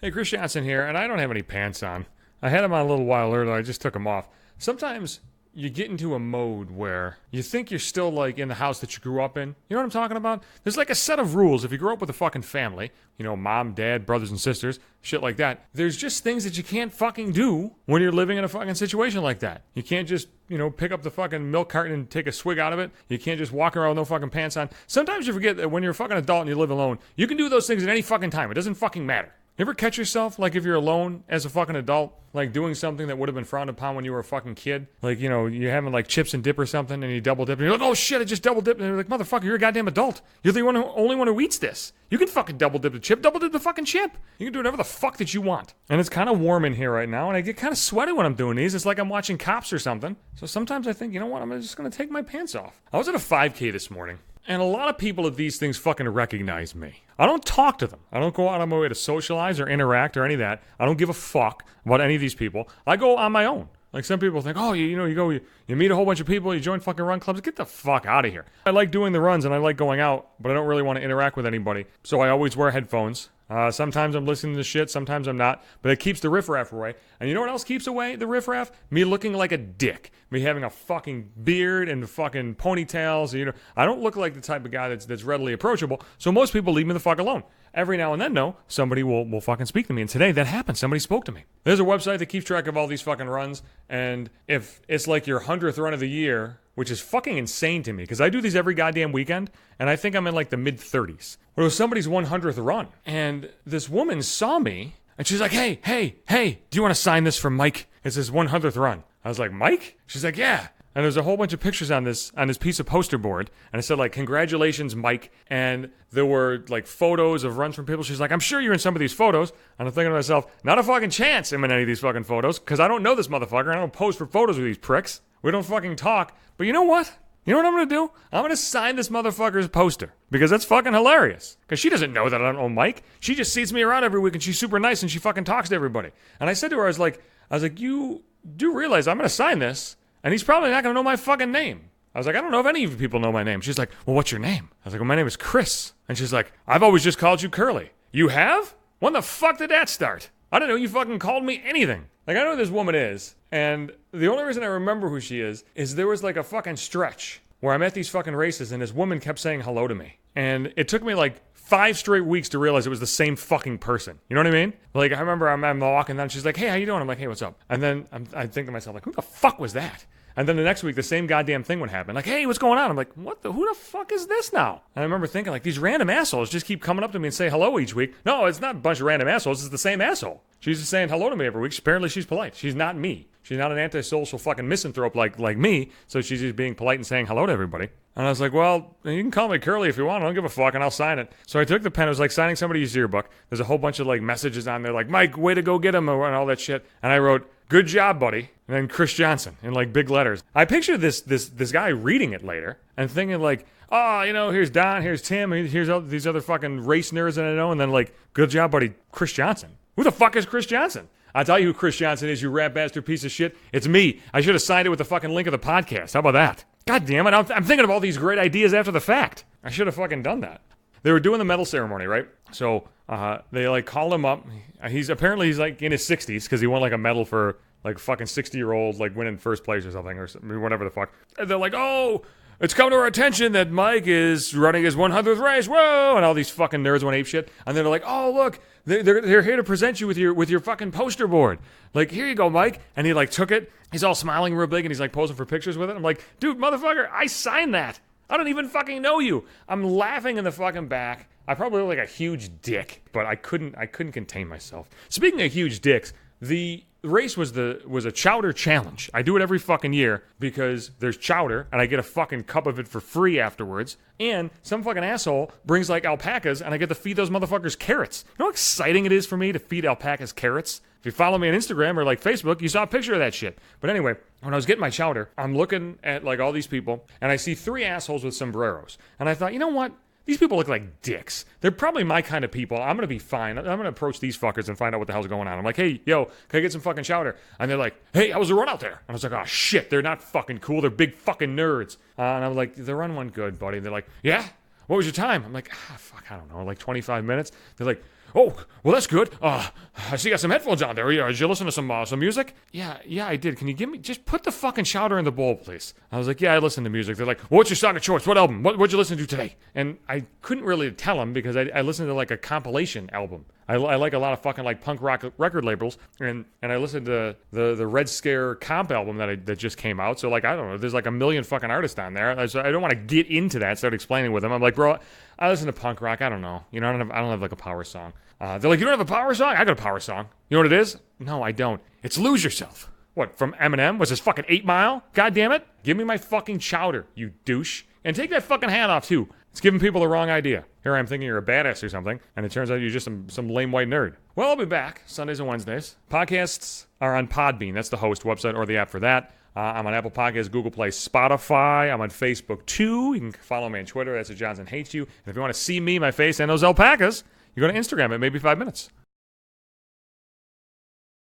Hey, Chris Johnson here, and I don't have any pants on. I had them on a little while earlier, I just took them off. Sometimes you get into a mode where you think you're still like in the house that you grew up in. You know what I'm talking about? There's like a set of rules if you grew up with a fucking family, you know, mom, dad, brothers and sisters, shit like that. There's just things that you can't fucking do when you're living in a fucking situation like that. You can't just, you know, pick up the fucking milk carton and take a swig out of it. You can't just walk around with no fucking pants on. Sometimes you forget that when you're a fucking adult and you live alone, you can do those things at any fucking time. It doesn't fucking matter. You ever catch yourself, like if you're alone as a fucking adult, like doing something that would have been frowned upon when you were a fucking kid? Like, you know, you're having like chips and dip or something and you double dip and you're like, oh shit, I just double dipped. And you're like, motherfucker, you're a goddamn adult. You're the only one who eats this. You can fucking double dip the chip, double dip the fucking chip. You can do whatever the fuck that you want. And it's kind of warm in here right now and I get kind of sweaty when I'm doing these. It's like I'm watching Cops or something. So sometimes I think, you know what, I'm just going to take my pants off. I was at a 5K this morning. And a lot of people at these things fucking recognize me. I don't talk to them. I don't go out on my way to socialize or interact or any of that. I don't give a fuck about any of these people. I go on my own. Like some people think, oh, you meet a whole bunch of people, you join fucking run clubs. Get the fuck out of here. I like doing the runs and I like going out, but I don't really want to interact with anybody. So I always wear headphones. Sometimes I'm listening to shit, sometimes I'm not, but it keeps the riffraff away. And you know what else keeps away the riffraff? Me looking like a dick. Me having a fucking beard and fucking ponytails. You know, I don't look like the type of guy that's readily approachable, so most people leave me the fuck alone. Every now and then, though, somebody will fucking speak to me. And today, that happened. Somebody spoke to me. There's a website that keeps track of all these fucking runs. And if it's like your 100th run of the year, which is fucking insane to me, because I do these every goddamn weekend, and I think I'm in like the mid-30s. But it was somebody's 100th run. And this woman saw me, and she's like, hey, do you want to sign this for Mike? It's his 100th run. I was like, Mike? She's like, yeah. And there's a whole bunch of pictures on this piece of poster board. And it said, like, congratulations, Mike. And there were, like, photos of runs from people. She's like, I'm sure you're in some of these photos. And I'm thinking to myself, not a fucking chance I'm in any of these fucking photos. Because I don't know this motherfucker. I don't pose for photos with these pricks. We don't fucking talk. But you know what? You know what I'm going to do? I'm going to sign this motherfucker's poster. Because that's fucking hilarious. Because she doesn't know that I don't know Mike. She just sees me around every week and she's super nice and she fucking talks to everybody. And I said to her, I was like, you do realize I'm going to sign this. And he's probably not going to know my fucking name. I was like, I don't know if any of you people know my name. She's like, well, what's your name? I was like, well, my name is Chris. And she's like, I've always just called you Curly. You have? When the fuck did that start? I don't know. You fucking called me anything. Like, I know who this woman is. And the only reason I remember who she is there was like a fucking stretch where I'm at these fucking races and this woman kept saying hello to me. And it took me like 5 straight weeks to realize it was the same fucking person. You know what I mean? Like, I remember I'm walking down, she's like, hey, how you doing? I'm like, hey, what's up? And then I think to myself, like, who the fuck was that? And then the next week, the same goddamn thing would happen. Like, hey, what's going on? I'm like, who the fuck is this now? And I remember thinking, like, these random assholes just keep coming up to me and say hello each week. No, it's not a bunch of random assholes. It's the same asshole. She's just saying hello to me every week. Apparently, she's polite. She's not me. She's not an antisocial fucking misanthrope like me. So she's just being polite and saying hello to everybody. And I was like, well, you can call me Curly if you want. I don't give a fuck, and I'll sign it. So I took the pen. It was like signing somebody's yearbook. There's a whole bunch of, like, messages on there, like, Mike, way to go get him, and all that shit. And I wrote, good job, buddy. And then Chris Johnson in, like, big letters. I pictured this guy reading it later and thinking, like, oh, you know, here's Don, here's Tim, here's all these other fucking race nerds that I know. And then, like, good job, buddy, Chris Johnson. Who the fuck is Chris Johnson? I'll tell you who Chris Johnson is, you rat bastard piece of shit. It's me. I should have signed it with the fucking link of the podcast. How about that? God damn it. I'm thinking of all these great ideas after the fact. I should have fucking done that. They were doing the medal ceremony, right? So they, like, called him up. He's like in his 60s because he won, like, a medal for, like, fucking 60-year-old, like, winning first place or something or whatever the fuck. And they're like, oh, it's come to our attention that Mike is running his 100th race. Whoa! And all these fucking nerds went apeshit. And they're like, oh, look, they're here to present you with your fucking poster board. Like, here you go, Mike. And he, like, took it. He's all smiling real big and he's, like, posing for pictures with it. I'm like, dude, motherfucker, I signed that. I don't even fucking know you. I'm laughing in the fucking back. I probably look like a huge dick, but I couldn't contain myself. Speaking of huge dicks, the race was a chowder challenge. I do it every fucking year because there's chowder and I get a fucking cup of it for free afterwards. And some fucking asshole brings, like, alpacas and I get to feed those motherfuckers carrots. You know how exciting it is for me to feed alpacas carrots? If you follow me on Instagram or, like, Facebook, you saw a picture of that shit. But anyway, when I was getting my chowder, I'm looking at, like, all these people and I see 3 assholes with sombreros. And I thought, you know what? These people look like dicks. They're probably my kind of people. I'm going to be fine. I'm going to approach these fuckers and find out what the hell's going on. I'm like, hey, yo, can I get some fucking chowder? And they're like, hey, how was the run out there? And I was like, oh, shit, they're not fucking cool. They're big fucking nerds. And I'm like, the run went good, buddy. And they're like, yeah? What was your time? I'm like, fuck, I don't know, like 25 minutes. They're like, Oh, well, that's good. I see you got some headphones on there. Did you listen to some music? Yeah, I did. Can you just put the fucking chowder in the bowl, please? I was like, yeah, I listen to music. They're like, well, what's your song of choice? What album? What'd you listen to today? And I couldn't really tell them because I listened to like a compilation album. I like a lot of fucking like punk rock record labels, and I listened to the Red Scare comp album that just came out. So like, I don't know, there's like a million fucking artists on there. So I don't want to get into that. Start explaining with them. I'm like, bro, I listen to punk rock. I don't know. I don't have like a power song. They're like, you don't have a power song? I got a power song. You know what it is? No, I don't. It's Lose Yourself. What, from Eminem? Was this fucking 8 Mile? God damn it. Give me my fucking chowder, you douche. And take that fucking hat off too. It's giving people the wrong idea. Here I am thinking you're a badass or something, and it turns out you're just some lame white nerd. Well, I'll be back Sundays and Wednesdays. Podcasts are on Podbean. That's the host website or the app for that. I'm on Apple Podcasts, Google Play, Spotify. I'm on Facebook too. You can follow me on Twitter. That's at Johnson Hates You. And if you want to see me, my face, and those alpacas, you go to Instagram at maybe 5 minutes.